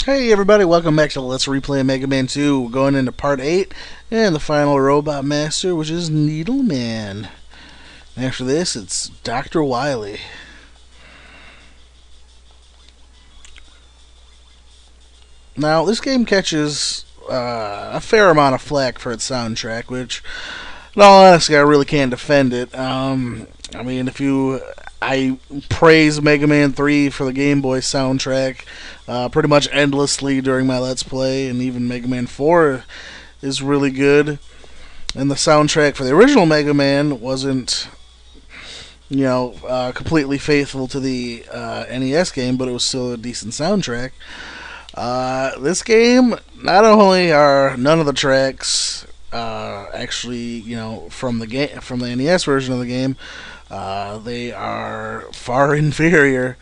Hey everybody, welcome back to Let's Replay Mega Man 2. We're going into part 8 and the final Robot Master, which is Needleman. After this, it's Dr. Wily. Now, this game catches a fair amount of flack for its soundtrack, which, in all honesty, I really can't defend it. I praise Mega Man 3 for the Game Boy soundtrack pretty much endlessly during my Let's Play, and even Mega Man 4 is really good. And the soundtrack for the original Mega Man wasn't, completely faithful to the NES game, but it was still a decent soundtrack. This game, not only are none of the tracks actually, from the NES version of the game, they are far inferior,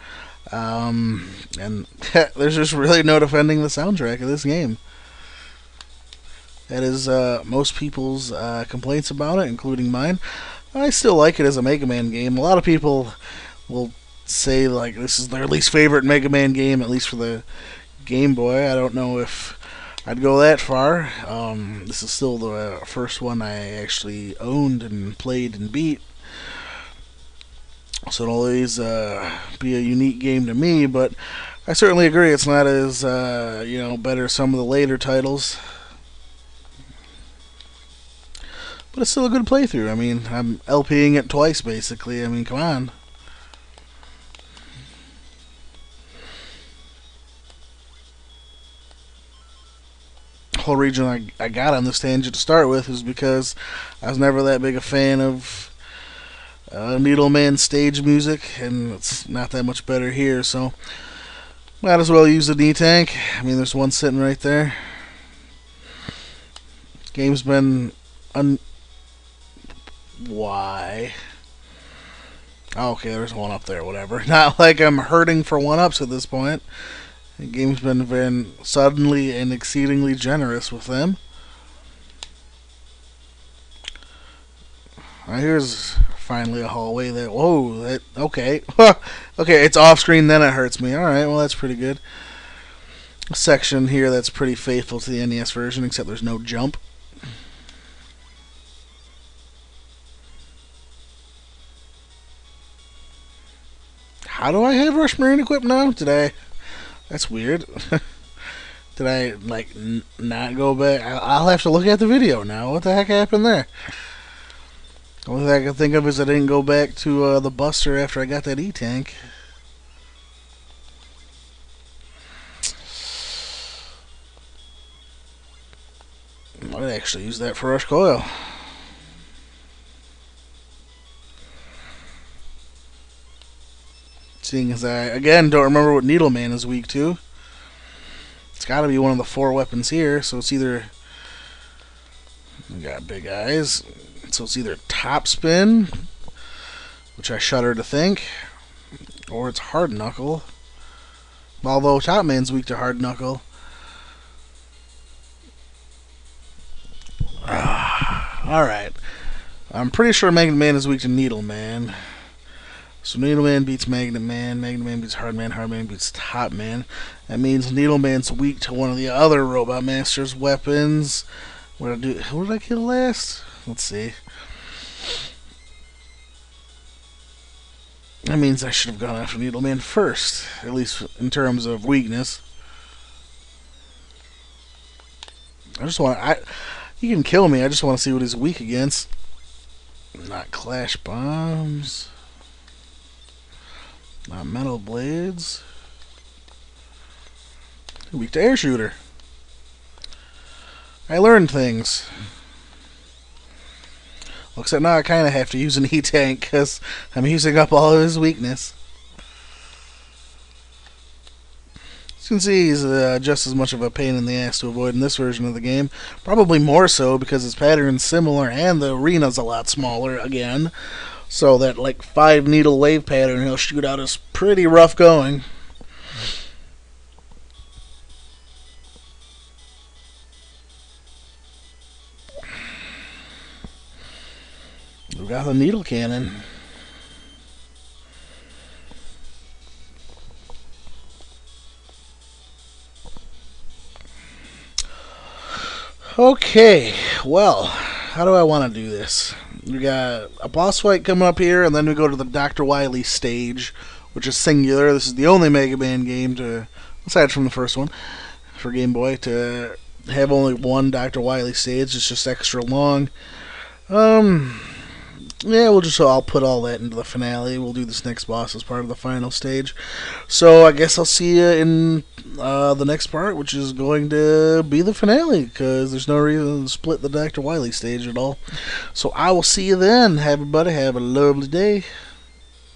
and there's just really no defending the soundtrack of this game. That is most people's complaints about it, including mine. I still like it as a Mega Man game. A lot of people will say like this is their least favorite Mega Man game, at least for the Game Boy. I don't know if I'd go that far. This is still the first one I actually owned and played and beat, so it'll always be a unique game to me. But I certainly agree it's not as better as some of the later titles. But it's still a good playthrough. I mean, I'm LPing it twice, basically. I mean, come on. The whole reason I got on this tangent to start with is because I was never that big a fan of Needleman stage music, and it's not that much better here, so might as well use the D-Tank. I mean, there's one sitting right there. Game's been Why? Oh, okay, there's one up there, whatever. Not like I'm hurting for one-ups at this point. The game's been very suddenly and exceedingly generous with them. Here's finally a hallway that... Whoa, okay. Okay, it's off-screen, then it hurts me. Alright, well, that's pretty good. A section here that's pretty faithful to the NES version, except there's no jump. How do I have Rush Marine equipped now? That's weird. Did I, not go back? I'll have to look at the video now. What the heck happened there? The only thing I can think of is I didn't go back to the Buster after I got that E-Tank. Might actually use that for Rush Coil. Seeing as I, again, don't remember what Needleman is weak to. It's got to be one of the 4 weapons here, so it's either... We got big eyes. So it's either Top Spin, which I shudder to think, or it's Hard Knuckle. Although Top Man's weak to Hard Knuckle. Alright. I'm pretty sure Magnet Man is weak to Needleman. So Needleman beats Magnet Man, Magnet Man beats Hard Man beats Top Man. That means Needleman's weak to one of the other Robot Master's weapons. What did I kill last? Let's see. That means I should have gone after Needleman first, at least in terms of weakness. He can kill me, I just want to see what he's weak against. Not Clash Bombs. Not Metal Blades. Weak to Air Shooter. I learned things. Well, except now I kind of have to use an E-Tank because I'm using up all of his weakness. As you can see, he's just as much of a pain in the ass to avoid in this version of the game. Probably more so because his pattern's similar and the arena's a lot smaller again. So that 5 needle wave pattern he'll shoot out is pretty rough going. We got the needle cannon. Okay, well, how do I want to do this? We got a boss fight coming up here, and then we go to the Dr. Wily stage, which is singular. This is the only Mega Man game to, aside from the first one, for Game Boy, to have only one Dr. Wily stage. It's just extra long. Um, yeah, I'll put all that into the finale. We'll do this next boss as part of the final stage. So I guess I'll see you in the next part, which is going to be the finale, because there's no reason to split the Dr. Wily stage at all. So I will see you then. Everybody have a lovely day.